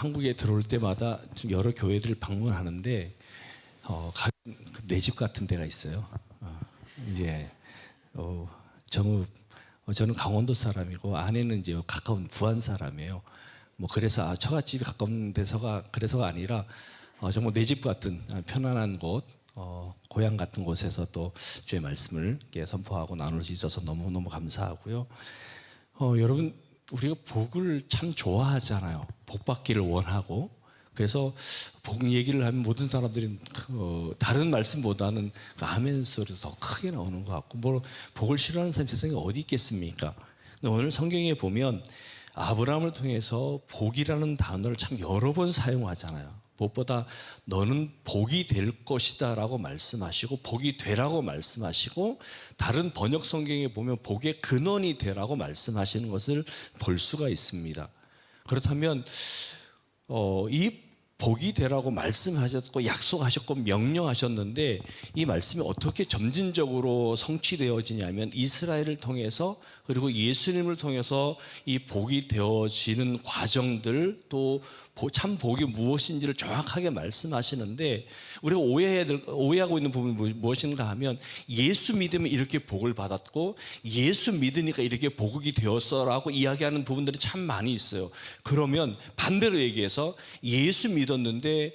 한국에 들어올 때마다 좀 여러 교회들을 방문하는데 내 집 같은 데가 있어요. 이제 저는 강원도 사람이고 아내는 이제 가까운 부안 사람이에요. 뭐 그래서 처갓집이 가까운 데서가 그래서가 아니라 정말 내 집 같은 편안한 곳, 고향 같은 곳에서 또 주의 말씀을 선포하고 나눌 수 있어서 너무너무 감사하고요. 여러분, 우리가 복을 참 좋아하잖아요. 복 받기를 원하고. 그래서 복 얘기를 하면 모든 사람들이 다른 말씀보다는 아멘 소리도 더 크게 나오는 것 같고, 뭐 복을 싫어하는 사람이 세상에 어디 있겠습니까? 근데 오늘 성경에 보면 아브라함을 통해서 복이라는 단어를 참 여러 번 사용하잖아요. 무엇보다 너는 복이 될 것이다 라고 말씀하시고 복이 되라고 말씀하시고 다른 번역 성경에 보면 복의 근원이 되라고 말씀하시는 것을 볼 수가 있습니다. 그렇다면 이 복이 되라고 말씀하셨고 약속하셨고 명령하셨는데 이 말씀이 어떻게 점진적으로 성취되어지냐면 이스라엘을 통해서 그리고 예수님을 통해서 이 복이 되어지는 과정들 또 참 복이 무엇인지를 정확하게 말씀하시는데 우리가 오해하고 있는 부분이 무엇인가 하면 예수 믿으면 이렇게 복을 받았고 예수 믿으니까 이렇게 복이 되었어라고 이야기하는 부분들이 참 많이 있어요. 그러면 반대로 얘기해서 예수 믿었는데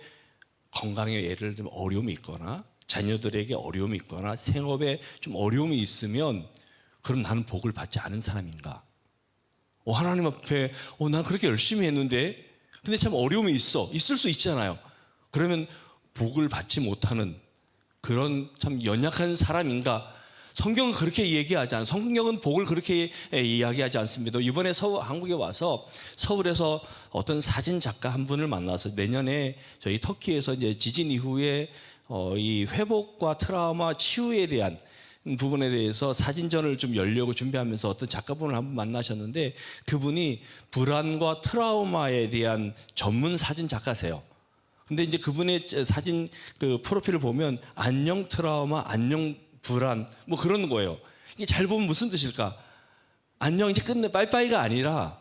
건강에 예를 들면 어려움이 있거나 자녀들에게 어려움이 있거나 생업에 좀 어려움이 있으면 그럼 나는 복을 받지 않은 사람인가? 하나님 앞에 난 그렇게 열심히 했는데 근데 참 어려움이 있을 수 있잖아요. 그러면 복을 받지 못하는 그런 참 연약한 사람인가? 성경은 그렇게 얘기하지 않아요. 성경은 복을 그렇게 이야기하지 않습니다. 이번에 한국에 와서 서울에서 어떤 사진 작가 한 분을 만나서 내년에 저희 터키에서 이제 지진 이후에 이 회복과 트라우마 치유에 대한 부분에 대해서 사진전을 좀 열려고 준비하면서 어떤 작가분을 한번 만나셨는데 그분이 불안과 트라우마에 대한 전문 사진 작가세요. 근데 이제 그분의 사진 그 프로필을 보면 안녕 트라우마, 안녕 불안 뭐 그런 거예요. 이게 잘 보면 무슨 뜻일까? 안녕 이제 끝내 빠이빠이가 아니라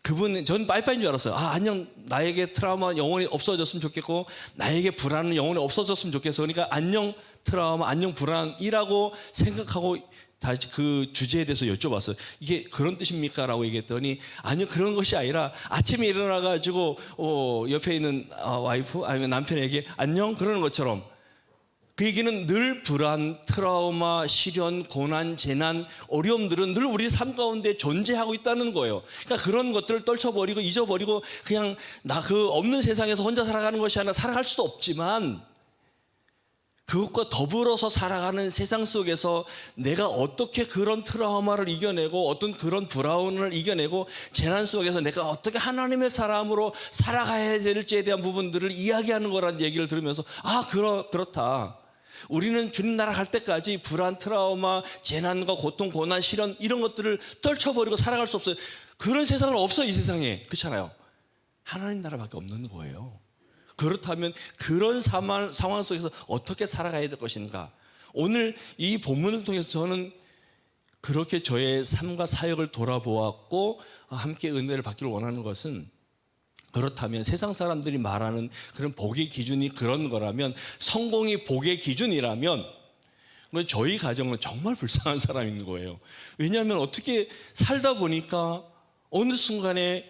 저는 빠이빠이인 줄 알았어요. 안녕 나에게 트라우마 영원히 없어졌으면 좋겠고 나에게 불안은 영원히 없어졌으면 좋겠어. 그러니까 안녕 트라우마 안녕 불안이라고 생각하고 다시 그 주제에 대해서 여쭤봤어요. 이게 그런 뜻입니까? 라고 얘기했더니 아니요 그런 것이 아니라 아침에 일어나가지고 옆에 있는 와이프 아니면 남편에게 안녕 그러는 것처럼 그 얘기는 늘 불안, 트라우마, 시련, 고난, 재난, 어려움들은 늘 우리 삶 가운데 존재하고 있다는 거예요. 그러니까 그런 것들을 떨쳐버리고 잊어버리고 그냥 나 그 없는 세상에서 혼자 살아가는 것이 아니라 살아갈 수도 없지만 그것과 더불어서 살아가는 세상 속에서 내가 어떻게 그런 트라우마를 이겨내고 어떤 그런 불안을 이겨내고 재난 속에서 내가 어떻게 하나님의 사람으로 살아가야 될지에 대한 부분들을 이야기하는 거라는 얘기를 들으면서 그렇다. 우리는 주님 나라 갈 때까지 불안, 트라우마, 재난과 고통, 고난, 시련 이런 것들을 떨쳐버리고 살아갈 수 없어요. 그런 세상은 없어요. 이 세상에. 그렇잖아요. 하나님 나라밖에 없는 거예요. 그렇다면 그런 상황 속에서 어떻게 살아가야 될 것인가? 오늘 이 본문을 통해서 저는 그렇게 저의 삶과 사역을 돌아보았고 함께 은혜를 받기를 원하는 것은 그렇다면 세상 사람들이 말하는 그런 복의 기준이 그런 거라면 성공이 복의 기준이라면 저희 가정은 정말 불쌍한 사람인 거예요. 왜냐하면 어떻게 살다 보니까 어느 순간에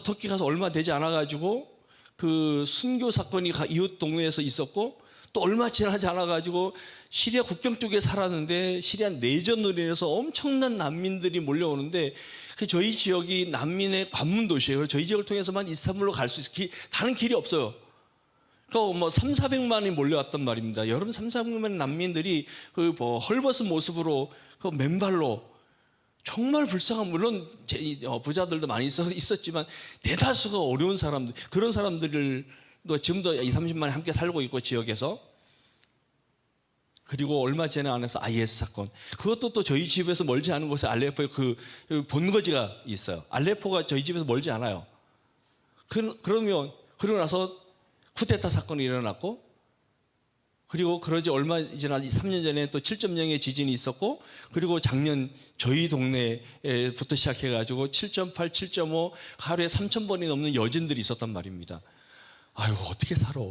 터키 가서 얼마 되지 않아가지고 그 순교 사건이 이웃 동네에서 있었고 또 얼마 지나지 않아가지고 시리아 국경 쪽에 살았는데 시리아 내전으로 인해서 엄청난 난민들이 몰려오는데 저희 지역이 난민의 관문 도시예요. 저희 지역을 통해서만 이스탄불로 갈 수 있어요. 다른 길이 없어요. 그러니까 뭐 3,400만이 몰려왔단 말입니다. 여러분 3,400만 난민들이 헐벗은 모습으로 맨발로 정말 불쌍한 물론 부자들도 많이 있었지만 대다수가 어려운 사람들 그런 사람들을 지금도 20, 30만이 함께 살고 있고 지역에서 그리고 얼마 전에 안에서 IS 사건 그것도 또 저희 집에서 멀지 않은 곳에 알레포에 그 본거지가 있어요. 알레포가 저희 집에서 멀지 않아요. 그러고 나서 쿠데타 사건이 일어났고 그리고 그러지 얼마 지난 3년 전에 또 7.0의 지진이 있었고, 그리고 작년 저희 동네부터 시작해가지고 7.8, 7.5 하루에 3,000번이 넘는 여진들이 있었단 말입니다. 아유, 어떻게 살아?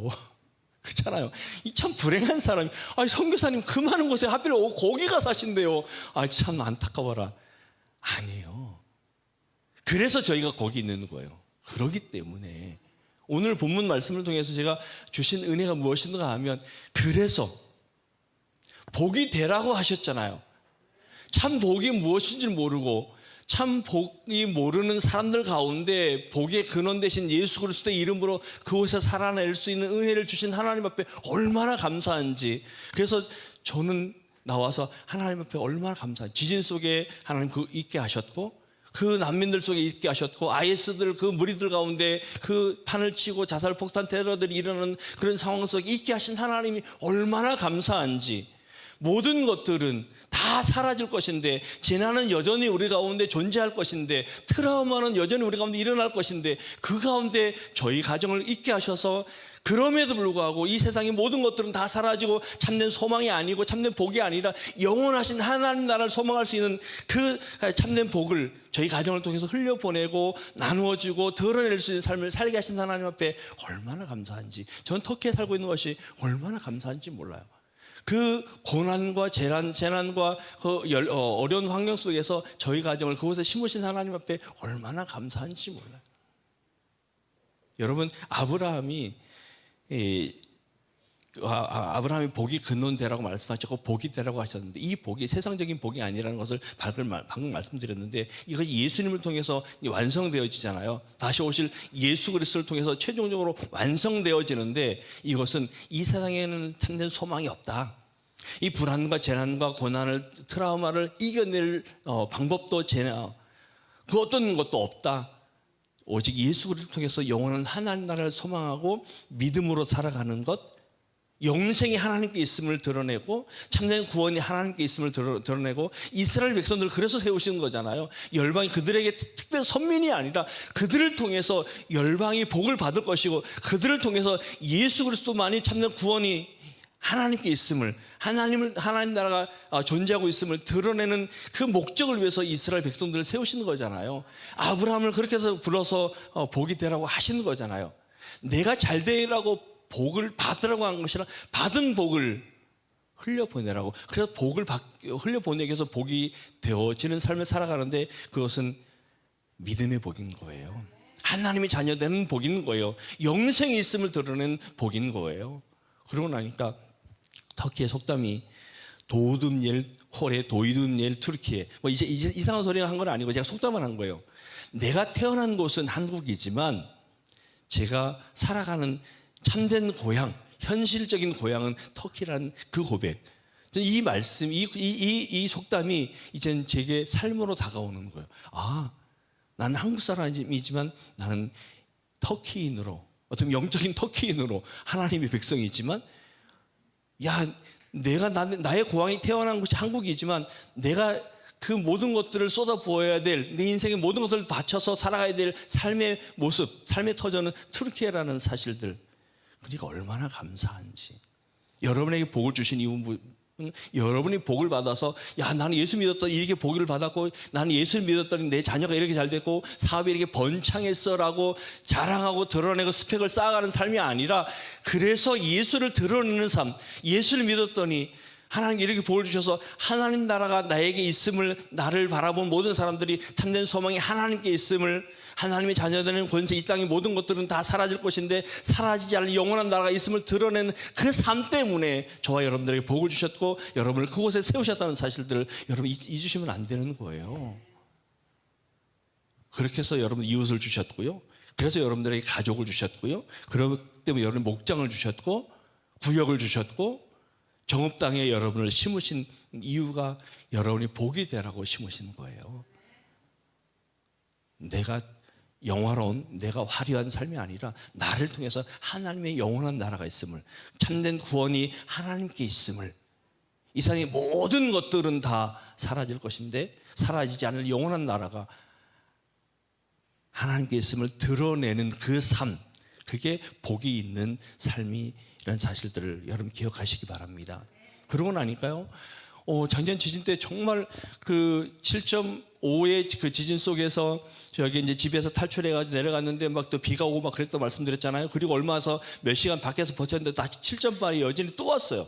그렇잖아요. 이 참 불행한 사람이, 아니 선교사님 그 많은 곳에 하필 거기가 사신대요. 아, 참 안타까워라. 아니에요. 그래서 저희가 거기 있는 거예요. 그러기 때문에 오늘 본문 말씀을 통해서 제가 주신 은혜가 무엇인가 하면, 그래서 복이 되라고 하셨잖아요. 참 복이 무엇인지 모르고 참 복이 모르는 사람들 가운데 복의 근원 되신 예수 그리스도의 이름으로 그곳에서 살아낼 수 있는 은혜를 주신 하나님 앞에 얼마나 감사한지. 그래서 저는 나와서 하나님 앞에 얼마나 감사한지. 지진 속에 하나님 그 있게 하셨고, 그 난민들 속에 있게 하셨고, IS들 그 무리들 가운데 그 판을 치고 자살 폭탄 테러들이 일어나는 그런 상황 속에 있게 하신 하나님이 얼마나 감사한지. 모든 것들은 다 사라질 것인데, 재난은 여전히 우리 가운데 존재할 것인데, 트라우마는 여전히 우리 가운데 일어날 것인데, 그 가운데 저희 가정을 있게 하셔서 그럼에도 불구하고 이 세상의 모든 것들은 다 사라지고 참된 소망이 아니고 참된 복이 아니라 영원하신 하나님 나라를 소망할 수 있는 그 참된 복을 저희 가정을 통해서 흘려보내고 나누어주고 드러낼 수 있는 삶을 살게 하신 하나님 앞에 얼마나 감사한지. 전 터키에 살고 있는 것이 얼마나 감사한지 몰라요. 그 고난과 재난과 그 어려운 환경 속에서 저희 가정을 그곳에 심으신 하나님 앞에 얼마나 감사한지 몰라요. 여러분, 아브라함이 복이 근원되라고 말씀하셨고 복이 되라고 하셨는데, 이 복이 세상적인 복이 아니라는 것을 방금 말씀드렸는데, 이것이 예수님을 통해서 완성되어지잖아요. 다시 오실 예수 그리스도를 통해서 최종적으로 완성되어지는데, 이것은 이 세상에는 참된 소망이 없다. 이 불안과 재난과 고난을, 트라우마를 이겨낼 방법도 그 어떤 것도 없다. 오직 예수 그리스도를 통해서 영원한 하나님 나라를 소망하고 믿음으로 살아가는 것, 영생이 하나님께 있음을 드러내고 참된 구원이 하나님께 있음을 드러내고, 이스라엘 백성들을 그래서 세우시는 거잖아요. 열방이 그들에게 특별한 선민이 아니라 그들을 통해서 열방이 복을 받을 것이고, 그들을 통해서 예수 그리스도만이 참된 구원이 하나님께 있음을, 하나님 나라가 존재하고 있음을 드러내는 그 목적을 위해서 이스라엘 백성들을 세우시는 거잖아요. 아브라함을 그렇게 해서 불러서 복이 되라고 하시는 거잖아요. 내가 잘 되라고 복을 받으라고 한 것이 아니라 받은 복을 흘려보내라고. 그래서 복을 흘려보내기 위해서 복이 되어지는 삶을 살아가는데, 그것은 믿음의 복인 거예요. 하나님의 자녀되는 복인 거예요. 영생이 있음을 드러내는 복인 거예요. 그러고 나니까 터키의 속담이 도우듬옐 홀에 도이둠옐 투르키에, 뭐 이제 이상한 소리 한 건 아니고 제가 속담을 한 거예요. 내가 태어난 곳은 한국이지만 제가 살아가는 참된 고향, 현실적인 고향은 터키라는 그 고백. 이 말씀, 이 속담이 이제는 제게 삶으로 다가오는 거예요. 아, 나는 한국 사람이지만 나는 터키인으로, 어떤 영적인 터키인으로 하나님의 백성이지만, 야, 나의 고향이 태어난 곳이 한국이지만 내가 그 모든 것들을 쏟아부어야 될, 내 인생의 모든 것들을 바쳐서 살아가야 될 삶의 모습, 삶의 터전은 투르키예라는 사실들. 그러니까 얼마나 감사한지. 여러분에게 복을 주신 이유는 여러분이 복을 받아서, 야, 나는 예수 믿었더니 이렇게 복을 받았고, 나는 예수를 믿었더니 내 자녀가 이렇게 잘 됐고 사업이 이렇게 번창했어라고 자랑하고 드러내고 스펙을 쌓아가는 삶이 아니라, 그래서 예수를 드러내는 삶, 예수를 믿었더니 하나님 이렇게 복을 주셔서 하나님 나라가 나에게 있음을, 나를 바라본 모든 사람들이 참된 소망이 하나님께 있음을, 하나님의 자녀되는 권세, 이 땅의 모든 것들은 다 사라질 것인데 사라지지 않을 영원한 나라가 있음을 드러내는 그 삶 때문에 저와 여러분들에게 복을 주셨고 여러분을 그곳에 세우셨다는 사실들을 여러분 잊으시면 안 되는 거예요. 그렇게 해서 여러분 이웃을 주셨고요, 그래서 여러분들에게 가족을 주셨고요, 그렇기 때문에 여러분 목장을 주셨고 구역을 주셨고, 정읍 땅에 여러분을 심으신 이유가 여러분이 복이 되라고 심으신 거예요. 내가 영화로운, 내가 화려한 삶이 아니라 나를 통해서 하나님의 영원한 나라가 있음을, 참된 구원이 하나님께 있음을, 이 세상의 모든 것들은 다 사라질 것인데 사라지지 않을 영원한 나라가 하나님께 있음을 드러내는 그 삶, 그게 복이 있는 삶이라는 사실들을 여러분 기억하시기 바랍니다. 그러고 나니까요, 작년 지진 때 정말 그 7.5의 그 지진 속에서 저기 이제 집에서 탈출해가지고 내려갔는데 막 또 비가 오고 막 그랬던 말씀드렸잖아요. 그리고 얼마서 몇 시간 밖에서 버텼는데 다시 7.8의 여진이 또 왔어요.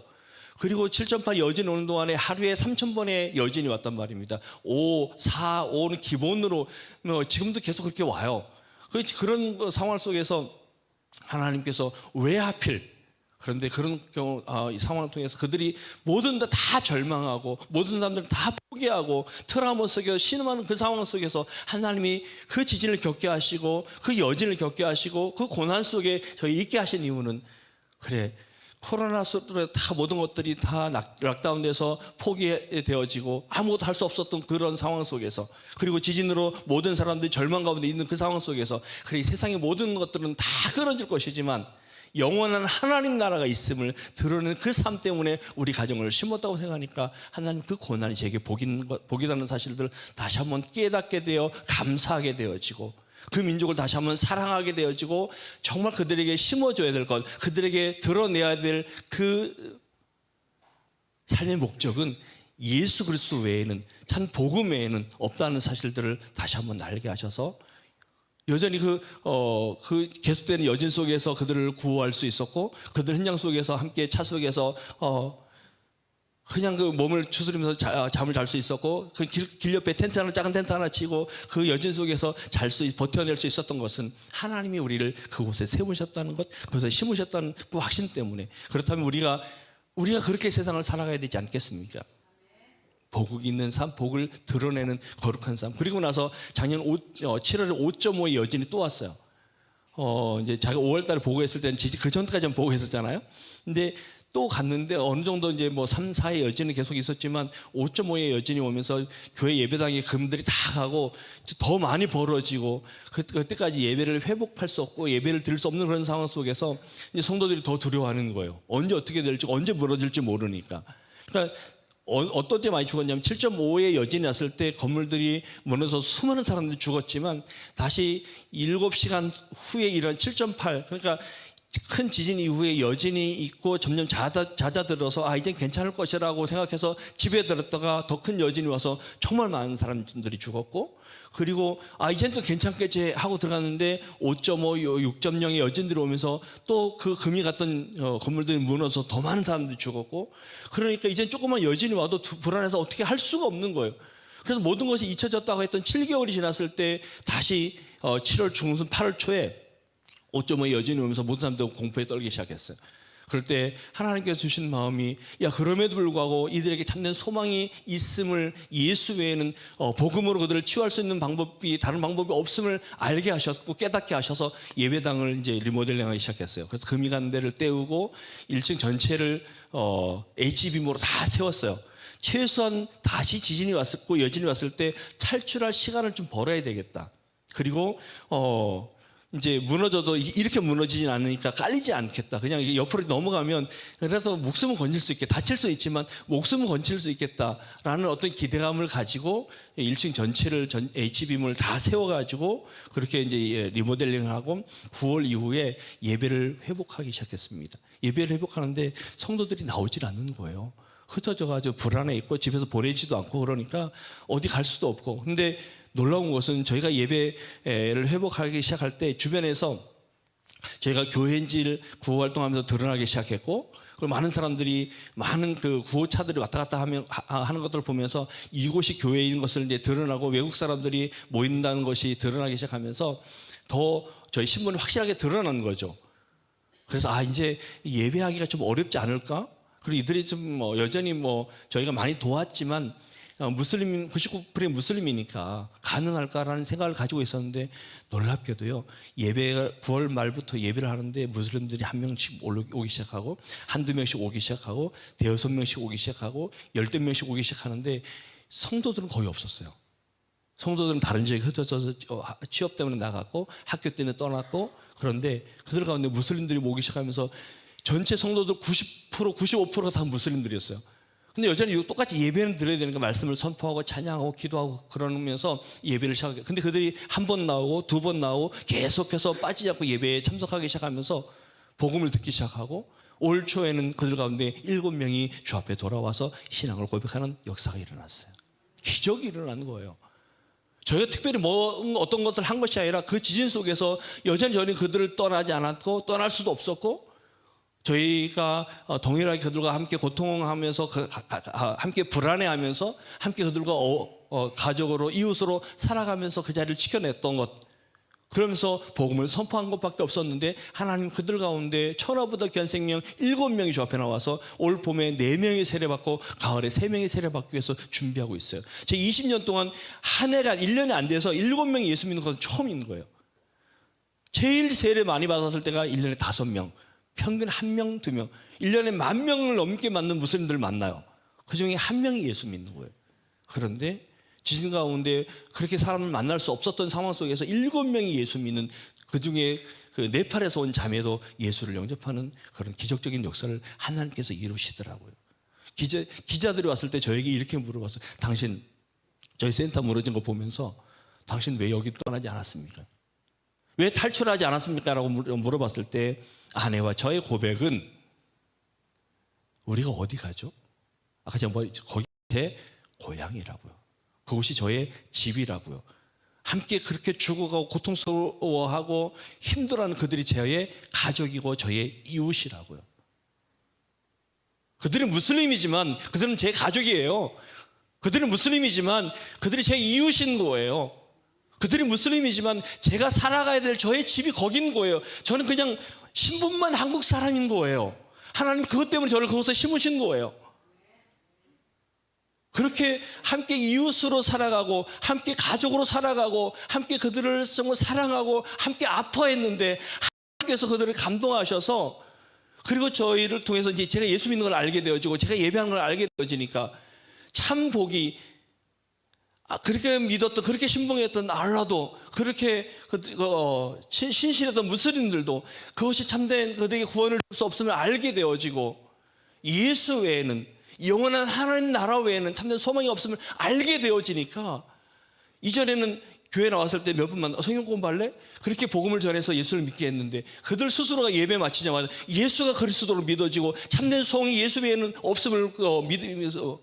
그리고 7.8 여진 오는 동안에 하루에 3,000번의 여진이 왔단 말입니다. 5, 4, 5는 기본으로 지금도 계속 그렇게 와요. 그런 상황 속에서 하나님께서 왜 하필, 그런데 그런 경우 이 상황을 통해서 그들이 모든 다 절망하고 모든 사람들 다 포기하고 트라우마 속에서 신음하는 그 상황 속에서 하나님이 그 지진을 겪게 하시고 그 여진을 겪게 하시고 그 고난 속에 저희 있게 하신 이유는, 그래, 코로나 속으로 다 모든 것들이 다 락다운돼서 포기되어지고 아무것도 할 수 없었던 그런 상황 속에서, 그리고 지진으로 모든 사람들이 절망 가운데 있는 그 상황 속에서, 그래, 이 세상의 모든 것들은 다 끊어질 것이지만 영원한 하나님 나라가 있음을 드러내는 그 삶 때문에 우리 가정을 심었다고 생각하니까 하나님 그 고난이 제게 복이라는 사실들을 다시 한번 깨닫게 되어 감사하게 되어지고, 그 민족을 다시 한번 사랑하게 되어지고, 정말 그들에게 심어줘야 될 것, 그들에게 드러내야 될 그 삶의 목적은 예수 그리스도 외에는, 참 복음 외에는 없다는 사실들을 다시 한번 알게 하셔서 여전히 그 계속되는 여진 속에서 그들을 구호할 수 있었고, 그들 현장 속에서 함께 차 속에서 그냥 그 몸을 추스리면서 잠을 잘 수 있었고, 그 길 옆에 텐트 하나, 작은 텐트 하나 치고 그 여진 속에서 버텨낼 수 있었던 것은 하나님이 우리를 그곳에 세우셨다는 것, 그곳에 심으셨다는 그 확신 때문에. 그렇다면 우리가 그렇게 세상을 살아가야 되지 않겠습니까? 복이 있는 삶, 복을 드러내는 거룩한 삶. 그리고 나서 작년 7월에 5.5의 여진이 또 왔어요. 이제 제가 5월 달에 보고했을 때는 그 전까지는 보고했었잖아요. 근데 또 갔는데 어느 정도 이제 뭐 3, 4의 여진은 계속 있었지만 5.5의 여진이 오면서 교회 예배당에 금들이 다 가고 더 많이 벌어지고, 그때까지 예배를 회복할 수 없고 예배를 드릴 수 없는 그런 상황 속에서 이제 성도들이 더 두려워하는 거예요. 언제 어떻게 될지, 언제 무너질지 모르니까. 그러니까 어떤 때 많이 죽었냐면 7.5의 여진이 왔을 때 건물들이 무너져서 수많은 사람들이 죽었지만 다시 7시간 후에 일어난 7.8, 그러니까 큰 지진 이후에 여진이 있고 점점 잦아들어서 이젠 괜찮을 것이라고 생각해서 집에 들었다가 더 큰 여진이 와서 정말 많은 사람들이 죽었고, 그리고 이젠 또 괜찮겠지 하고 들어갔는데 5.5, 6.0의 여진들이 오면서 또 그 금이 갔던 건물들이 무너져서 더 많은 사람들이 죽었고, 그러니까 이젠 조금만 여진이 와도 불안해서 어떻게 할 수가 없는 거예요. 그래서 모든 것이 잊혀졌다고 했던 7개월이 지났을 때 다시 7월 중순 8월 초에 5.5의 여진이 오면서 모든 사람들이 공포에 떨기 시작했어요. 그럴 때 하나님께서 주신 마음이, 그럼에도 불구하고 이들에게 참된 소망이 있음을, 예수 외에는 복음으로 그들을 치유할 수 있는 다른 방법이 없음을 알게 하셨고 깨닫게 하셔서 예배당을 이제 리모델링하기 시작했어요. 그래서 금이 가는 데를 떼우고 1층 전체를 H빔으로 다 세웠어요. 최소한 다시 지진이 왔었고 여진이 왔을 때 탈출할 시간을 좀 벌어야 되겠다. 그리고 이제 무너져도 이렇게 무너지진 않으니까 깔리지 않겠다. 그냥 이게 옆으로 넘어가면 그래서 목숨은 건질 수 있겠다. 다칠 수 있지만 목숨은 건질 수 있겠다라는 어떤 기대감을 가지고 1층 전체를 H빔을 다 세워가지고 그렇게 이제 리모델링하고 9월 이후에 예배를 회복하기 시작했습니다. 예배를 회복하는데 성도들이 나오질 않는 거예요. 흩어져가지고 불안해 있고 집에서 보내지도 않고 그러니까 어디 갈 수도 없고. 근데 놀라운 것은 저희가 예배를 회복하기 시작할 때 주변에서 저희가 교회인지를 구호 활동하면서 드러나기 시작했고, 그리고 많은 사람들이 많은 그 구호차들이 왔다 갔다 하는 것들을 보면서 이곳이 교회인 것을 이제 드러나고 외국 사람들이 모인다는 것이 드러나기 시작하면서 더 저희 신분이 확실하게 드러나는 거죠. 그래서 이제 예배하기가 좀 어렵지 않을까? 그리고 이들이 좀 여전히 저희가 많이 도왔지만 무슬림 99%의 무슬림이니까 가능할까라는 생각을 가지고 있었는데, 놀랍게도요, 예배가 9월 말부터 예배를 하는데 무슬림들이 한 명씩 오기 시작하고 한두 명씩 오기 시작하고 대여섯 명씩 오기 시작하고 열댓 명씩 오기 시작하는데 성도들은 거의 없었어요. 성도들은 다른 지역에 흩어져서 취업 때문에 나갔고 학교 때문에 떠났고, 그런데 그들 가운데 무슬림들이 오기 시작하면서 전체 성도들 90%, 95%가 다 무슬림들이었어요. 근데 여전히 똑같이 예배는 드려야 되는 거, 말씀을 선포하고 찬양하고 기도하고 그러면서 예배를 시작해요. 근데 그들이 한 번 나오고 두 번 나오고 계속해서 빠지지 않고 예배에 참석하기 시작하면서 복음을 듣기 시작하고, 올 초에는 그들 가운데 7명이 주 앞에 돌아와서 신앙을 고백하는 역사가 일어났어요. 기적이 일어난 거예요. 저희가 특별히 어떤 것을 한 것이 아니라 그 지진 속에서 여전히 그들을 떠나지 않았고 떠날 수도 없었고, 저희가 동일하게 그들과 함께 고통하면서 함께 불안해하면서 함께 그들과 가족으로 이웃으로 살아가면서 그 자리를 지켜냈던 것, 그러면서 복음을 선포한 것밖에 없었는데, 하나님 그들 가운데 천하보다 귀한 생명 7명이 주 앞에 나와서 올 봄에 4명이 세례받고 가을에 3명이 세례받기 위해서 준비하고 있어요. 제 20년 동안 한 해가 1년이 안 돼서 7명이 예수 믿는 것은 처음인 거예요. 제일 세례 많이 받았을 때가 1년에 5명, 평균 1명, 2명, 1년에 10,000명을 넘게 맞는 무슬림들을 만나요. 그중에 1명이 예수 믿는 거예요. 그런데 지진 가운데 그렇게 사람을 만날 수 없었던 상황 속에서 7명이 예수 믿는, 그중에 그 네팔에서 온 자매도 예수를 영접하는 그런 기적적인 역사를 하나님께서 이루시더라고요. 기자들이 왔을 때 저에게 이렇게 물어봤어요. 당신 저희 센터 무너진 거 보면서 당신 왜 여기 떠나지 않았습니까? 왜 탈출하지 않았습니까? 라고 물어봤을 때 아내와 저의 고백은, 우리가 어디 가죠? 아까 제가 거기 제 고향이라고요. 그곳이 저의 집이라고요. 함께 그렇게 죽어가고 고통스러워하고 힘들어하는 그들이 저의 가족이고 저의 이웃이라고요. 그들은 무슬림이지만 그들은 제 가족이에요. 그들은 무슬림이지만 그들이 제 이웃인 거예요. 그들이 무슬림이지만 제가 살아가야 될 저의 집이 거긴 거예요. 저는 그냥 신분만 한국 사람인 거예요. 하나님 그것 때문에 저를 그곳에 심으신 거예요. 그렇게 함께 이웃으로 살아가고 함께 가족으로 살아가고 함께 그들을 정말 사랑하고 함께 아파했는데, 하나님께서 그들을 감동하셔서, 그리고 저희를 통해서 이제 제가 예수 믿는 걸 알게 되어지고 제가 예배하는 걸 알게 되어지니까 참 복이, 그렇게 믿었던, 그렇게 신봉했던 알라도, 그렇게 신실했던 무슬림들도 그것이 참된 그들에게 구원을 줄 수 없음을 알게 되어지고, 예수 외에는, 영원한 하나님 나라 외에는 참된 소망이 없음을 알게 되어지니까, 이전에는 교회 나왔을 때 몇 분만 성경 공부할래? 그렇게 복음을 전해서 예수를 믿게 했는데, 그들 스스로가 예배 마치자마자 예수가 그리스도로 믿어지고 참된 소망이 예수 외에는 없음을 믿으면서,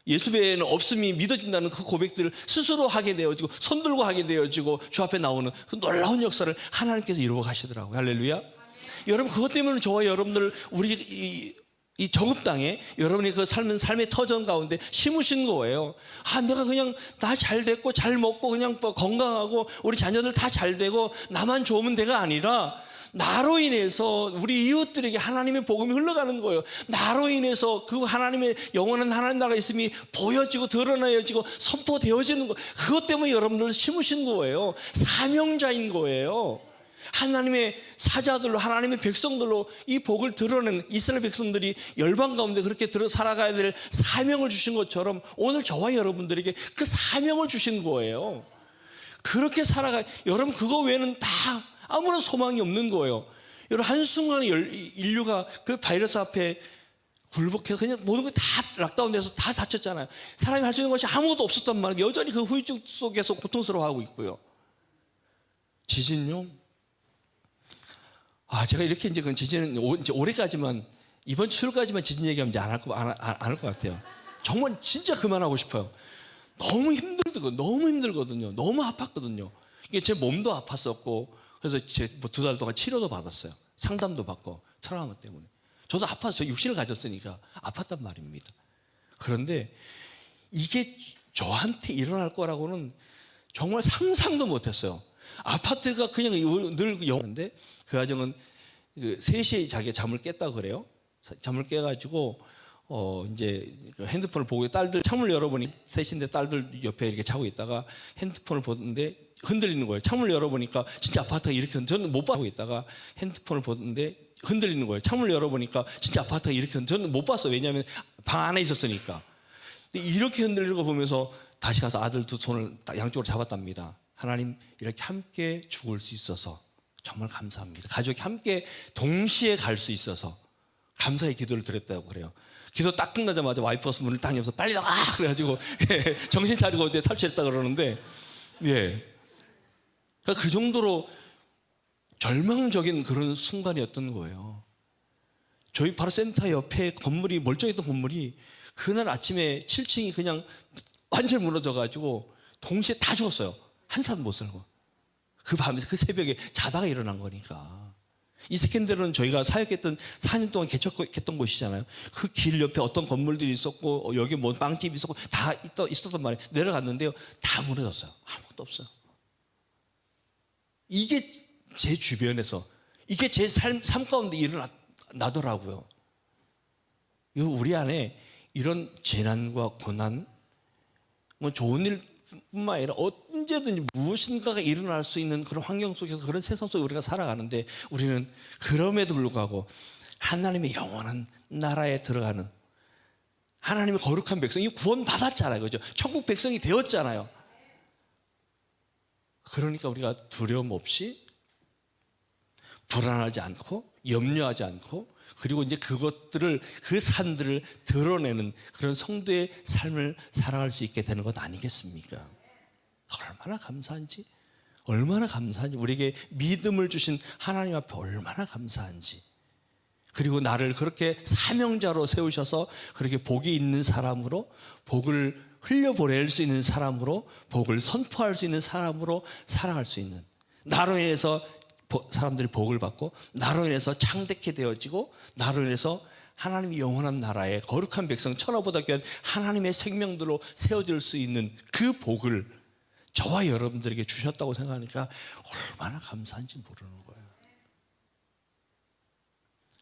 예수 외에는 없음이 믿어진다는 그 고백들을 스스로 하게 되어지고 손들고 하게 되어지고 주 앞에 나오는 그 놀라운 역사를 하나님께서 이루어 가시더라고요. 할렐루야. 여러분, 그것 때문에 저와 여러분들, 우리 이 정읍 땅에 여러분이 그 삶의 터전 가운데 심으신 거예요. 내가 그냥 나 잘 됐고 잘 먹고 그냥 건강하고 우리 자녀들 다 잘 되고 나만 좋으면 돼가 아니라, 나로 인해서 우리 이웃들에게 하나님의 복음이 흘러가는 거예요. 나로 인해서 그 하나님의 영원한 하나님 나라가 있음이 보여지고 드러나여지고 선포되어지는 거, 그것 때문에 여러분들을 심으신 거예요. 사명자인 거예요. 하나님의 사자들로, 하나님의 백성들로 이 복을 드러낸 이스라엘 백성들이 열방 가운데 그렇게 살아가야 될 사명을 주신 것처럼, 오늘 저와 여러분들에게 그 사명을 주신 거예요. 그렇게 여러분, 그거 외에는 다 아무런 소망이 없는 거예요. 여러분, 한순간에 인류가 그 바이러스 앞에 굴복해서 그냥 모든 게 다 락다운돼서 다 닫혔잖아요. 사람이 할 수 있는 것이 아무것도 없었단 말이에요. 여전히 그 후유증 속에서 고통스러워하고 있고요. 지진요? 제가 이렇게 이제 그 지진은 이제 올해까지만, 이번 추울까지만 지진 얘기하면 이제 안 할 것 같아요. 정말 진짜 그만하고 싶어요. 너무 힘들거든요. 너무 아팠거든요. 이게 제 몸도 아팠었고, 그래서 제 2달 동안 치료도 받았어요. 상담도 받고, 트라우마 때문에. 저도 아파서 육신을 가졌으니까 아팠단 말입니다. 그런데 이게 저한테 일어날 거라고는 정말 상상도 못했어요. 아파트가 그냥 늘 영는데, 그 가정은 3시에 자기가 잠을 깼다 그래요. 잠을 깨가지고 이제 핸드폰을 보고, 딸들 창문을 열어보니, 셋인데 딸들 옆에 이렇게 자고 있다가 핸드폰을 보는데 흔들리는 거예요. 창문을 열어보니까 진짜 아파트가 이렇게, 저는 못 봤고 있다가 핸드폰을 보는데 흔들리는 거예요. 창문을 열어보니까 진짜 아파트가 이렇게, 저는 못 봤어요. 왜냐하면 방 안에 있었으니까. 근데 이렇게 흔들리는 거 보면서 다시 가서 아들 2 손을 양쪽으로 잡았답니다. 하나님, 이렇게 함께 죽을 수 있어서 정말 감사합니다. 가족이 함께 동시에 갈 수 있어서 감사의 기도를 드렸다고 그래요. 기도 딱 끝나자마자 와이프가 문을 딱 열어서 빨리 나가 그래가지고 정신 차리고 이제 탈출했다 그러는데, 그러니까 그 정도로 절망적인 그런 순간이었던 거예요. 저희 바로 센터 옆에 건물이 멀쩡했던 건물이 그날 아침에 7층이 그냥 완전히 무너져가지고 동시에 다 죽었어요. 한 사람 못 살고. 그 밤에 그 새벽에 자다가 일어난 거니까. 이스캔데르는 저희가 사역했던 4년 동안 개척했던 곳이잖아요. 그 길 옆에 어떤 건물들이 있었고 여기 뭐 빵집이 있었고 다 있었단 말이에요. 내려갔는데요, 다 무너졌어요. 아무것도 없어요. 이게 제 주변에서, 이게 제 삶 가운데 일어나더라고요. 우리 안에 이런 재난과 고난, 뭐 좋은 일뿐만 아니라 언제든지 무엇인가가 일어날 수 있는 그런 환경 속에서, 그런 세상 속에 우리가 살아가는데, 우리는 그럼에도 불구하고 하나님의 영원한 나라에 들어가는, 하나님의 거룩한 백성이 구원받았잖아요. 그죠? 천국 백성이 되었잖아요. 그러니까 우리가 두려움 없이, 불안하지 않고, 염려하지 않고, 그리고 이제 그것들을, 그 산들을 드러내는 그런 성도의 삶을 살아갈 수 있게 되는 것 아니겠습니까? 얼마나 감사한지, 얼마나 감사한지, 우리에게 믿음을 주신 하나님 앞에 얼마나 감사한지, 그리고 나를 그렇게 사명자로 세우셔서 그렇게 복이 있는 사람으로, 복을 흘려보낼 수 있는 사람으로, 복을 선포할 수 있는 사람으로 살아갈 수 있는, 나로 인해서 사람들이 복을 받고, 나로 인해서 창대케 되어지고, 나로 인해서 하나님의 영원한 나라의 거룩한 백성, 천하보다 귀한 하나님의 생명들로 세워질 수 있는 그 복을 저와 여러분들에게 주셨다고 생각하니까 얼마나 감사한지 모르는 거예요.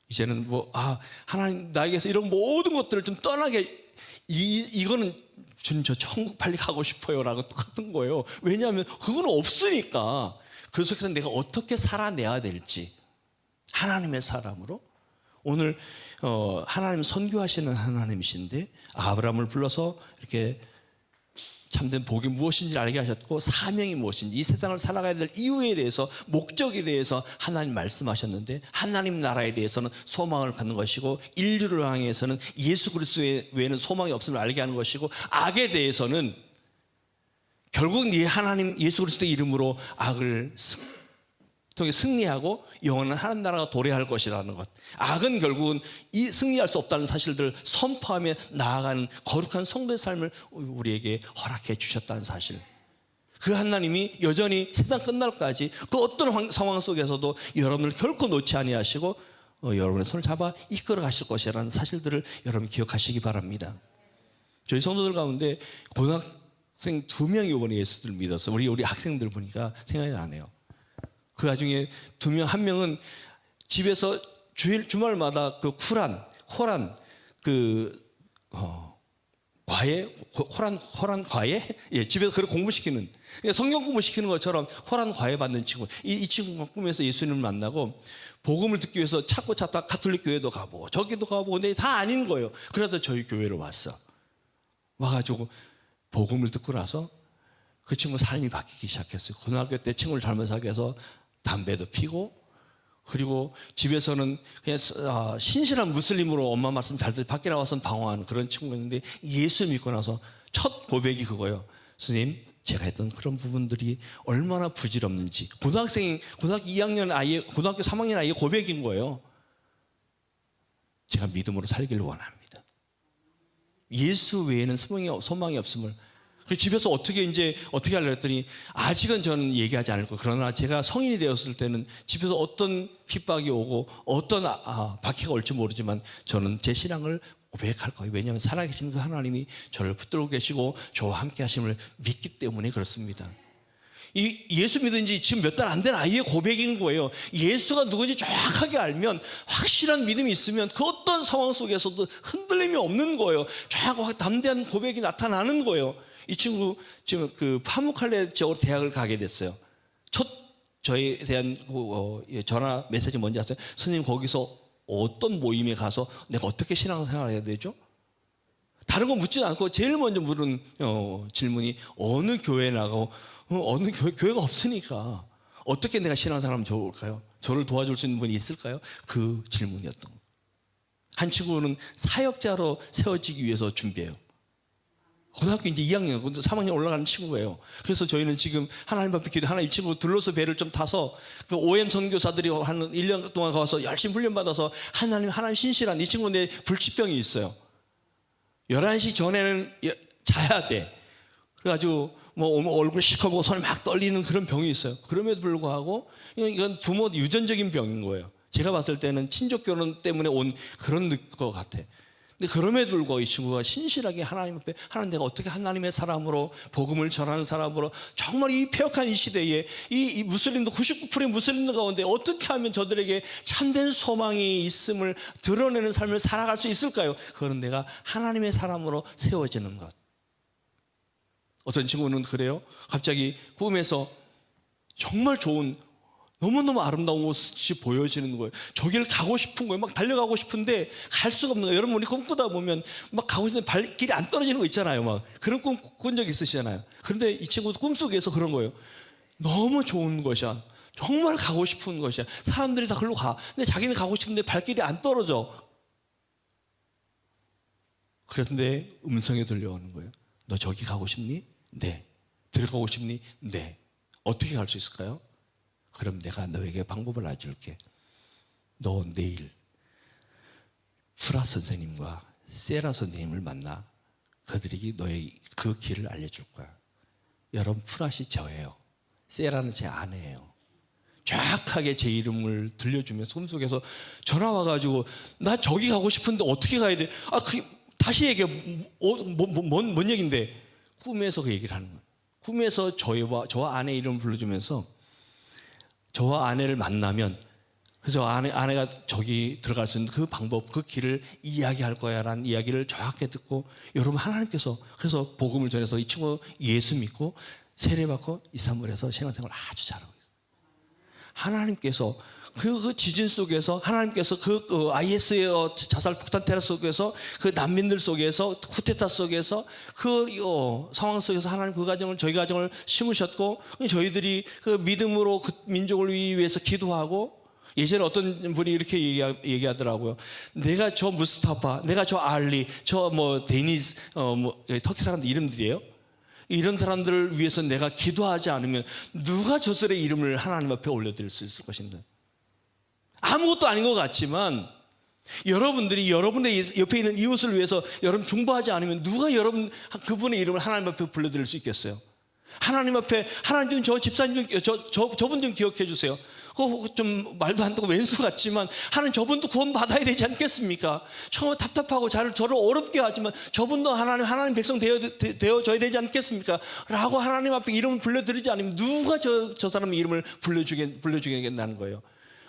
이제는 하나님 나에게서 이런 모든 것들을 좀 떠나게, 이거는 주님 저 천국 빨리 가고 싶어요 라고 똑같은 거예요. 왜냐하면 그건 없으니까. 그 속에서 내가 어떻게 살아내야 될지, 하나님의 사람으로. 오늘 하나님 선교하시는 하나님이신데 아브라함을 불러서 이렇게 참된 복이 무엇인지 알게 하셨고, 사명이 무엇인지, 이 세상을 살아가야 될 이유에 대해서, 목적에 대해서 하나님 말씀하셨는데, 하나님 나라에 대해서는 소망을 갖는 것이고, 인류를 향해서는 예수 그리스도 외에는 소망이 없음을 알게 하는 것이고, 악에 대해서는 결국 네 하나님 예수 그리스도의 이름으로 악을 통해 승리하고 영원한 하나님 나라가 도래할 것이라는 것, 악은 결국은 승리할 수 없다는 사실들을 선포하며 나아가는 거룩한 성도의 삶을 우리에게 허락해 주셨다는 사실, 그 하나님이 여전히 세상 끝날까지 그 어떤 상황 속에서도 여러분을 결코 놓지 아니하시고 여러분의 손을 잡아 이끌어 가실 것이라는 사실들을 여러분 기억하시기 바랍니다. 저희 성도들 가운데 고등학생 2명이 이번에 예수를 믿었어요. 우리 학생들 보니까 생각이 나네요. 그 와중에 2명, 한 명은 집에서 주말마다 그 호란 과외? 예, 집에서 그렇게 공부시키는, 그러니까 성경 공부시키는 것처럼 호란 과외 받는 친구. 이 친구가 꿈에서 예수님을 만나고 복음을 듣기 위해서 찾다 가톨릭 교회도 가보고 저기도 가보고, 근데 다 아닌 거예요. 그래도 저희 교회로 와가지고 복음을 듣고 나서 그 친구 삶이 바뀌기 시작했어요. 고등학교 때 친구를 잘못 사귀어서 담배도 피고, 그리고 집에서는 그냥 신실한 무슬림으로 엄마 말씀 잘 듣고 밖에 나와서는 방황하는 그런 친구였는데, 예수 믿고 나서 첫 고백이 그거예요. 스님, 제가 했던 그런 부분들이 얼마나 부질없는지. 고등학교 2학년 아이, 고등학교 3학년 아이의 고백인 거예요. 제가 믿음으로 살기를 원합니다. 예수 외에는 소망이 없음을. 집에서 어떻게 하려고 했더니, 아직은 저는 얘기하지 않을 거예요. 그러나 제가 성인이 되었을 때는 집에서 어떤 핍박이 오고 어떤 박해가 올지 모르지만 저는 제 신앙을 고백할 거예요. 왜냐하면 살아계신 그 하나님이 저를 붙들고 계시고 저와 함께 하심을 믿기 때문에 그렇습니다. 이 예수 믿은 지 지금 몇 달 안 된 아이의 고백인 거예요. 예수가 누군지 정확하게 알면, 확실한 믿음이 있으면 그 어떤 상황 속에서도 흔들림이 없는 거예요. 정확하고 담대한 고백이 나타나는 거예요. 이 친구 지금 그 파묵칼레 지역으로 대학을 가게 됐어요. 첫 저에 대한 전화 메시지 뭔지 아세요? 선생님, 거기서 어떤 모임에 가서 내가 어떻게 신앙생활을 해야 되죠? 다른 거 묻지 않고 제일 먼저 물은 질문이 어느 교회에 나가고, 어느 교회가 없으니까 어떻게 내가 신앙생활하면 좋을까요? 저를 도와줄 수 있는 분이 있을까요? 그 질문이었던 거예요. 한 친구는 사역자로 세워지기 위해서 준비해요. 고등학교 이제 2학년, 3학년 올라가는 친구예요. 그래서 저희는 지금 하나님 앞에 기도, 하나 이 친구 들러서 배를 좀 타서 그 OM 선교사들이 한 1년 동안 가서 열심히 훈련받아서 하나님 신실한, 이 친구는 내 불치병이 있어요. 11시 전에는 자야 돼. 그래가지고 뭐 얼굴 시커멓고 손이 막 떨리는 그런 병이 있어요. 그럼에도 불구하고 이건 부모 유전적인 병인 거예요. 제가 봤을 때는 친족 결혼 때문에 온 그런 것 같아. 근데 그럼에도 불구하고 이 친구가 신실하게 하나님 앞에, 하나님 내가 어떻게 하나님의 사람으로 복음을 전하는 사람으로 정말 이 폐역한 이 시대에 이 무슬림도 99%의 무슬림들 가운데 어떻게 하면 저들에게 참된 소망이 있음을 드러내는 삶을 살아갈 수 있을까요? 그거는 내가 하나님의 사람으로 세워지는 것. 어떤 친구는 그래요. 갑자기 꿈에서 정말 좋은, 너무너무 아름다운 곳이 보여지는 거예요. 저기를 가고 싶은 거예요. 막 달려가고 싶은데 갈 수가 없는 거예요. 여러분, 우리 꿈꾸다 보면 막 가고 싶은데 발길이 안 떨어지는 거 있잖아요. 막 그런 꿈 꾼 적 있으시잖아요. 그런데 이 친구도 꿈속에서 그런 거예요. 너무 좋은 것이야. 정말 가고 싶은 것이야. 사람들이 다 글로 가. 근데 자기는 가고 싶은데 발길이 안 떨어져. 그런데 음성이 들려오는 거예요. 너 저기 가고 싶니? 네. 들어가고 싶니? 네. 어떻게 갈 수 있을까요? 그럼 내가 너에게 방법을 알려줄게. 너 내일 프라 선생님과 세라 선생님을 만나. 그들이 너의 그 길을 알려줄 거야. 여러분, 프라시 저예요. 세라는 제 아내예요. 정확하게 제 이름을 들려주면서 꿈속에서 전화 와가지고 나 저기 가고 싶은데 어떻게 가야 돼? 다시 얘기해. 뭔 얘긴데? 꿈에서 그 얘기를 하는 거예요. 꿈에서 저와 아내 이름을 불러주면서 저와 아내를 만나면, 그래서 아내가 저기 들어갈 수 있는 그 방법, 그 길을 이야기할 거야 라는 이야기를 정확하게 듣고, 여러분, 하나님께서 그래서 복음을 전해서 이 친구 예수 믿고 세례받고 이스탄불에서 신앙생활을 아주 잘하고 있어요. 하나님께서 그 지진 속에서, 하나님께서 그 IS의 자살 폭탄 테러 속에서, 그 난민들 속에서, 쿠데타 속에서, 그 상황 속에서 하나님 그 가정을, 저희 가정을 심으셨고, 저희들이 그 믿음으로 그 민족을 위해서 기도하고, 예전에 어떤 분이 이렇게 얘기하더라고요. 내가 저 무스타파, 내가 저 알리, 저 데니스, 터키 사람들 이름들이에요. 이런 사람들을 위해서 내가 기도하지 않으면 누가 저들의 이름을 하나님 앞에 올려드릴 수 있을 것인가? 아무것도 아닌 것 같지만 여러분들이 여러분의 옆에 있는 이웃을 위해서 여러분 중보하지 않으면 누가 그분의 이름을 하나님 앞에 불러드릴 수 있겠어요? 하나님 앞에, 하나님 저 집사님 저분 좀 기억해 주세요. 좀 말도 안 되고 왼수 같지만 하나님 저분도 구원 받아야 되지 않겠습니까? 처음에 답답하고 저를 어렵게 하지만 저분도 하나님 백성 되어줘야 되지 않겠습니까? 라고 하나님 앞에 이름을 불러드리지 않으면 누가 저 사람의 이름을 불러주겠다는 거예요.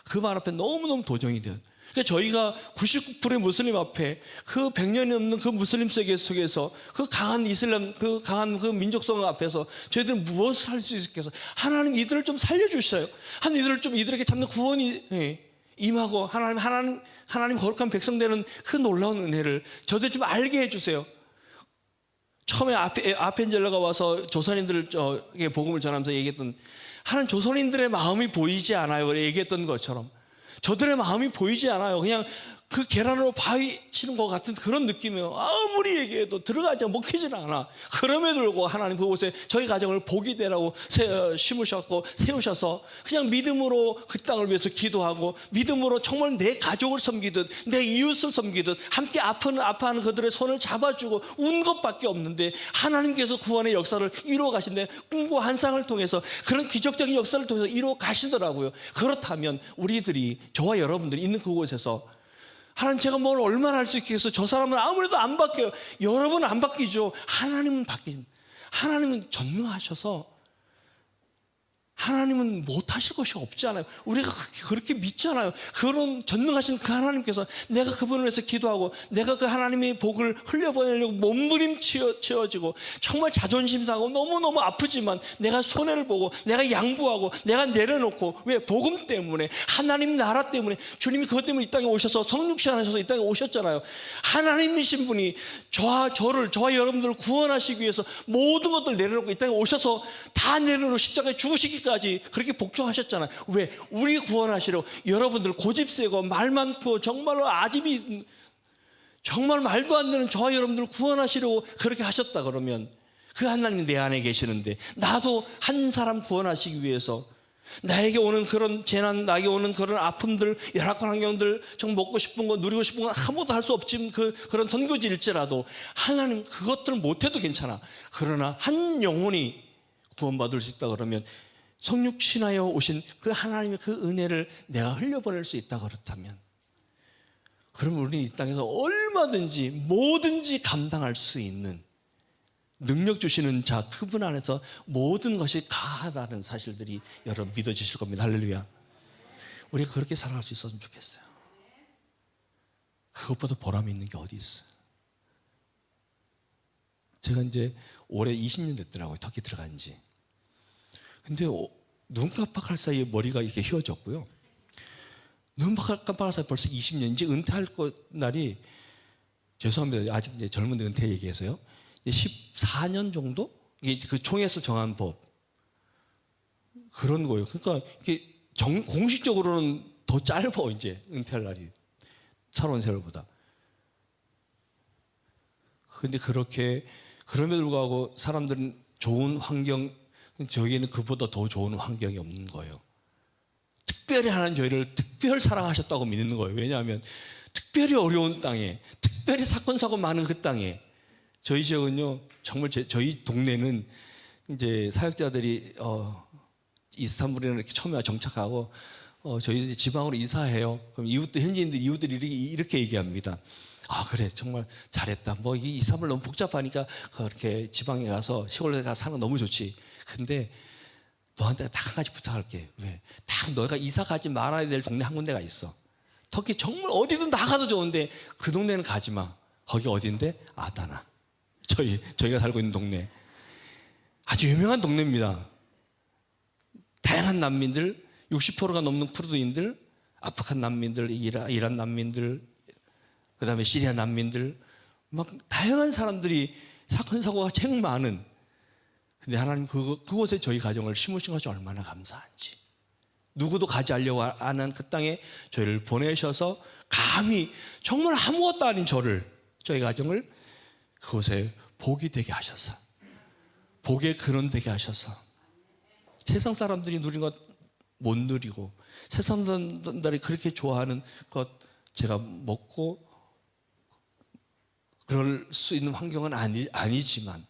그 말 앞에 너무너무 도정이 돼요. 그러니까 저희가 99%의 무슬림 앞에 그 100년이 넘는 그 무슬림 세계 속에서 그 강한 이슬람, 그 강한 그 민족성 앞에서 저희들은 무엇을 할 수 있겠어? 하나님 이들을 좀 살려주셔요. 이들에게 참는 구원이 임하고 하나님 거룩한 백성 되는 그 놀라운 은혜를 저들 좀 알게 해주세요. 처음에 아펜젤러가 와서 조선인들에게 복음을 전하면서 얘기했던, 하나님 조선인들의 마음이 보이지 않아요. 얘기했던 것처럼 저들의 마음이 보이지 않아요. 그냥 그 계란으로 바위 치는 것 같은 그런 느낌이에요. 아무리 얘기해도 들어가지 먹히질 않아. 그럼에도 불구하고 하나님 그곳에 저희 가정을 복이 되라고 심으셨고 세우셔서 그냥 믿음으로 그 땅을 위해서 기도하고 믿음으로 정말 내 가족을 섬기듯 내 이웃을 섬기듯 함께 아파하는 그들의 손을 잡아주고 운 것밖에 없는데 하나님께서 구원의 역사를 이루어 가신데 꿈과 환상을 통해서 그런 기적적인 역사를 통해서 이루어 가시더라고요. 그렇다면 우리들이, 저와 여러분들이 있는 그곳에서 하나님 제가 뭘 얼마나 할 수 있겠어요? 저 사람은 아무래도 안 바뀌어요. 여러분은 안 바뀌죠. 하나님은 바뀌는, 하나님은 전능하셔서 하나님은 못하실 것이 없지 않아요. 우리가 그렇게 믿잖아요. 그런 전능하신 그 하나님께서 내가 그분을 위해서 기도하고 내가 그 하나님의 복을 흘려보내려고 몸부림치어지고 정말 자존심 상하고 너무너무 아프지만 내가 손해를 보고 내가 양보하고 내가 내려놓고, 왜? 복음 때문에, 하나님 나라 때문에, 주님이 그것 때문에 이 땅에 오셔서 성육신 하셔서 이 땅에 오셨잖아요. 하나님이신 분이 저와 여러분들을 구원하시기 위해서 모든 것들을 내려놓고 이 땅에 오셔서 다 내려놓고 십자가에 죽으시기까지 그렇게 복종하셨잖아요. 왜? 우리 구원하시려고. 여러분들 고집 세고 말 많고 정말로 아집이 정말 말도 안 되는 저와 여러분들을 구원하시려고 그렇게 하셨다 그러면 그 하나님이 내 안에 계시는데 나도 한 사람 구원하시기 위해서 나에게 오는 그런 재난, 나에게 오는 그런 아픔들, 열악한 환경들, 정말 먹고 싶은 거, 누리고 싶은 건 아무것도 할 수 없지만 그런 선교지일지라도 하나님 그것들을 못해도 괜찮아. 그러나 한 영혼이 구원받을 수 있다 그러면 성육신하여 오신 그 하나님의 그 은혜를 내가 흘려보낼 수 있다 그렇다면 그러면 우리는 이 땅에서 얼마든지 뭐든지 감당할 수 있는 능력 주시는 자 그분 안에서 모든 것이 가하다는 사실들이 여러분 믿어지실 겁니다. 할렐루야. 우리가 그렇게 살아갈 수 있었으면 좋겠어요. 그것보다 보람이 있는 게 어디 있어요. 제가 이제 올해 20년 됐더라고요. 터키 들어간 지. 근데 눈 깜빡할 사이에 머리가 이렇게 휘어졌고요. 눈 깜빡할 사이에 벌써 20년 이제 은퇴할 날이 죄송합니다. 아직 이제 젊은데 은퇴 얘기해서요. 14년 정도? 이게 그 총회에서 정한 법 그런 거예요. 그러니까 이게 공식적으로는 더 짧아 이제 은퇴할 날이 살아온 세월보다. 그런데 그렇게 그럼에도 불구하고 사람들은 좋은 환경 저에게는 그보다 더 좋은 환경이 없는 거예요. 특별히 하나님 저희를 특별 사랑하셨다고 믿는 거예요. 왜냐하면 특별히 어려운 땅에 특별히 사건 사고 많은 그 땅에 저희 지역은요 정말 저희 동네는 이제 사역자들이 이스탄불에 이렇게 처음에 정착하고 저희 지방으로 이사해요. 그럼 현지인들 이웃들이 이렇게 얘기합니다. 아 그래 정말 잘했다. 뭐 이 이사물 너무 복잡하니까 그렇게 지방에 가서 시골에 가서 사는 거 너무 좋지. 근데 너한테 딱 한 가지 부탁할게. 왜? 딱 너가 이사 가지 말아야 될 동네 한 군데가 있어. 터키 정말 어디든 나가도 좋은데 그 동네는 가지 마. 거기 어딘데? 아다나. 저희가 살고 있는 동네. 아주 유명한 동네입니다. 다양한 난민들, 60%가 넘는 쿠르드인들, 아프간 난민들, 이란 난민들, 그 다음에 시리아 난민들, 막 다양한 사람들이 사건, 사고가 제일 많은. 근데 하나님 그곳에 저희 가정을 심으신 것이 얼마나 감사한지. 누구도 가지 않으려고 하는 그 땅에 저희를 보내셔서 감히 정말 아무것도 아닌 저희 가정을 그곳에 복이 되게 하셔서 복의 근원 되게 하셔서 세상 사람들이 누린 것 못 누리고 세상 사람들이 그렇게 좋아하는 것 제가 먹고 그럴 수 있는 환경은 아니지만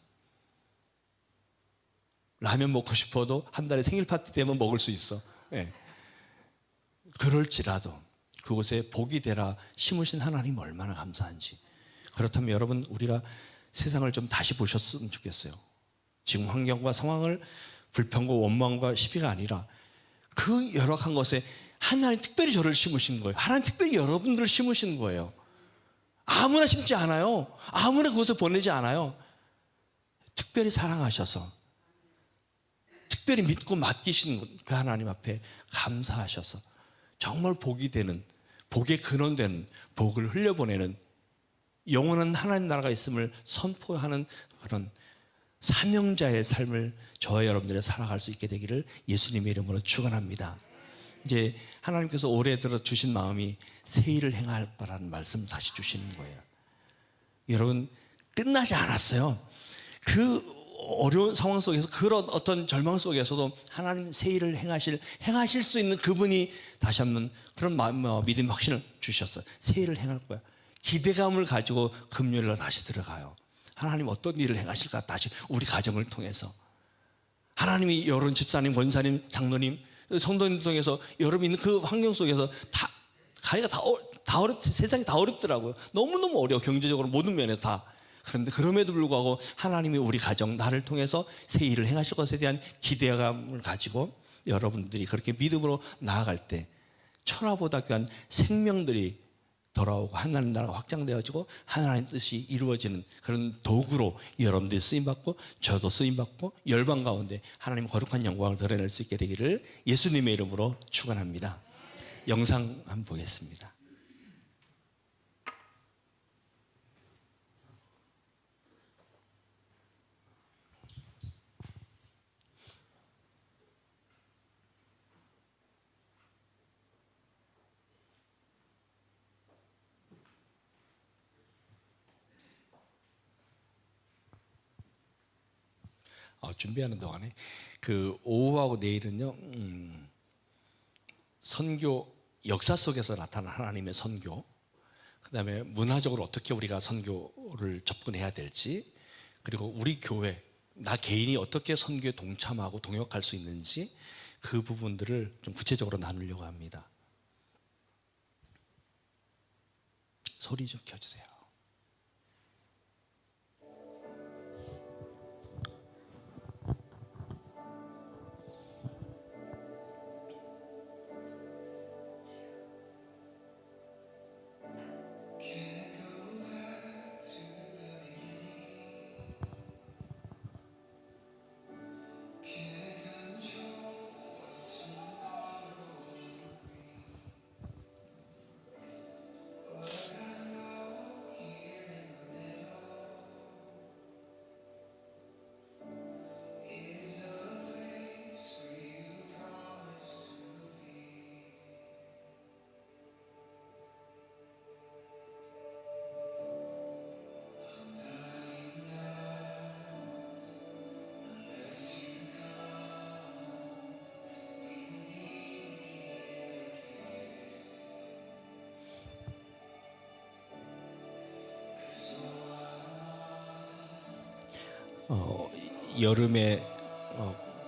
라면 먹고 싶어도 한 달에 생일 파티 되면 먹을 수 있어. 네. 그럴지라도 그곳에 복이 되라 심으신 하나님 얼마나 감사한지. 그렇다면 여러분 우리가 세상을 좀 다시 보셨으면 좋겠어요. 지금 환경과 상황을 불평과 원망과 시비가 아니라 그 열악한 것에 하나님 특별히 저를 심으신 거예요. 하나님 특별히 여러분들을 심으신 거예요. 아무나 심지 않아요. 아무나 그곳에 보내지 않아요. 특별히 사랑하셔서 특별히 믿고 맡기신 그 하나님 앞에 감사하셔서 정말 복이 되는 복의 근원되는 복을 흘려보내는 영원한 하나님 나라가 있음을 선포하는 그런 사명자의 삶을 저와 여러분들이 살아갈 수 있게 되기를 예수님의 이름으로 축원합니다. 이제 하나님께서 올해 들어 주신 마음이 새 일을 행할 거라는 말씀을 다시 주시는 거예요. 여러분 끝나지 않았어요. 그 어려운 상황 속에서 그런 어떤 절망 속에서도 하나님 새 일을 행하실 수 있는 그분이 다시 한번 그런 믿음 확신을 주셨어요. 새 일을 행할 거야. 기대감을 가지고 금요일날 다시 들어가요. 하나님 어떤 일을 행하실까? 다시 우리 가정을 통해서 하나님이 여러분 집사님, 권사님, 장로님, 성도님들 통해서 여러분 있는 그 환경 속에서 가기가 세상이 다 어렵더라고요. 너무너무 어려워. 경제적으로 모든 면에서 다. 그런데 그럼에도 불구하고 하나님이 우리 가정, 나를 통해서 새 일을 행하실 것에 대한 기대감을 가지고 여러분들이 그렇게 믿음으로 나아갈 때 천하보다 귀한 생명들이 돌아오고 하나님 나라가 확장되어지고 하나님 뜻이 이루어지는 그런 도구로 여러분들이 쓰임받고 저도 쓰임받고 열방 가운데 하나님 거룩한 영광을 드러낼 수 있게 되기를 예수님의 이름으로 축원합니다. 영상 한번 보겠습니다. 준비하는 동안에 그 오후하고 내일은요 선교 역사 속에서 나타난 하나님의 선교, 그다음에 문화적으로 어떻게 우리가 선교를 접근해야 될지, 그리고 우리 교회 나 개인이 어떻게 선교에 동참하고 동역할 수 있는지 그 부분들을 좀 구체적으로 나누려고 합니다. 소리 좀 켜주세요. 여름에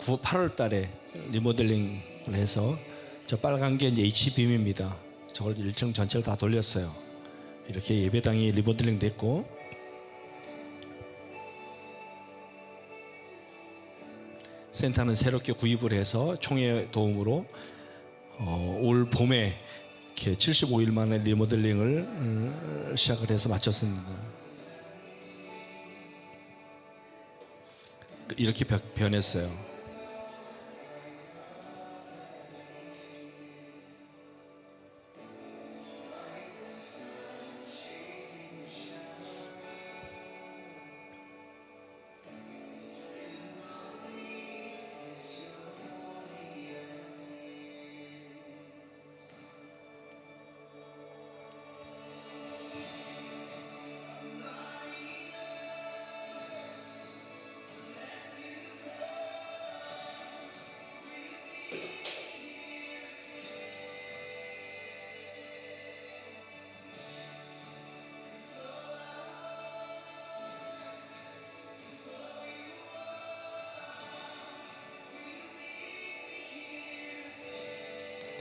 8월 달에 리모델링을 해서 저 빨간 게 이제 H빔입니다. 저걸 1층 전체를 다 돌렸어요. 이렇게 예배당이 리모델링 됐고, 센터는 새롭게 구입을 해서 총회 도움으로 올 봄에 이렇게 75일 만에 리모델링을 시작을 해서 마쳤습니다. 이렇게 변했어요.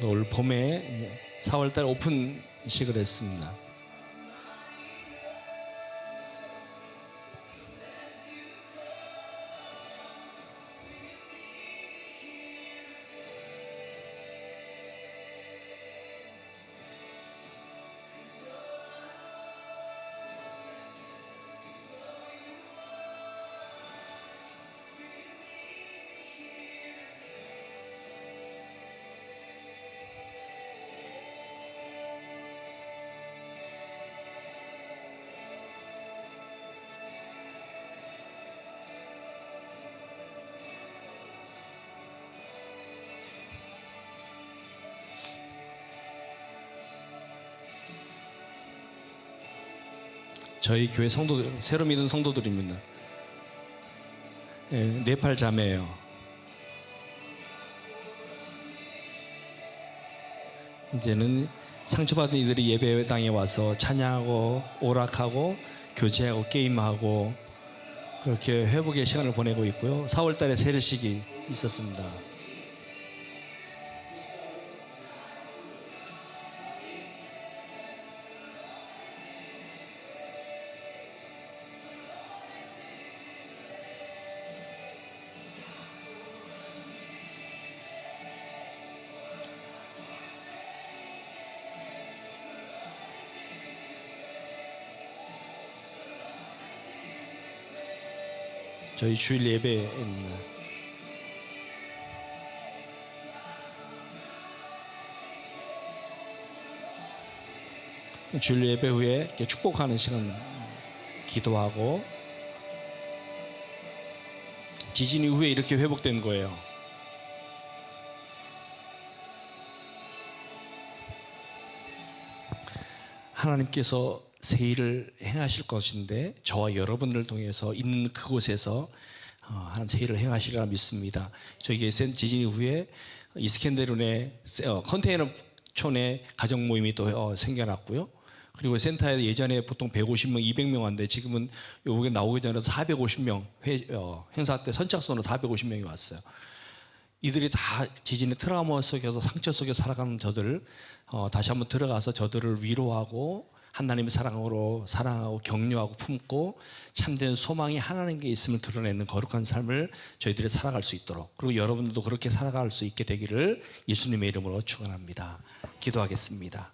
올 봄에 4월달 오픈식을 했습니다. 저희 교회 성도들, 새로 믿은 성도들입니다. 예, 네팔 자매예요. 이제는 상처받은 이들이 예배당에 와서 찬양하고 오락하고 교제하고 게임하고 그렇게 회복의 시간을 보내고 있고요. 4월 달에 세례식이 있었습니다. 저희 주일 예배입니다. 주일 예배 후에 이렇게 축복하는 시간, 기도하고 지진 이후에 이렇게 회복된 거예요. 하나님께서 새 일을 행하실 것인데 저와 여러분들을 통해서 있는 그곳에서 하나님 새 일을 행하시리라 믿습니다. 저에게 지진 이후에 이스켄데룬의 컨테이너촌에 가정 모임이 또 생겨났고요. 그리고 센터에 예전에 보통 150명, 200명 왔는데 지금은 요게 나오기 전에 450명 행사 때 선착순으로 450명이 왔어요. 이들이 다 지진의 트라우마 속에서 상처 속에 살아가는 저들을 다시 한번 들어가서 저들을 위로하고 하나님의 사랑으로 사랑하고 격려하고 품고 참된 소망이 하나님께 있음을 드러내는 거룩한 삶을 저희들이 살아갈 수 있도록, 그리고 여러분들도 그렇게 살아갈 수 있게 되기를 예수님의 이름으로 축원합니다. 기도하겠습니다.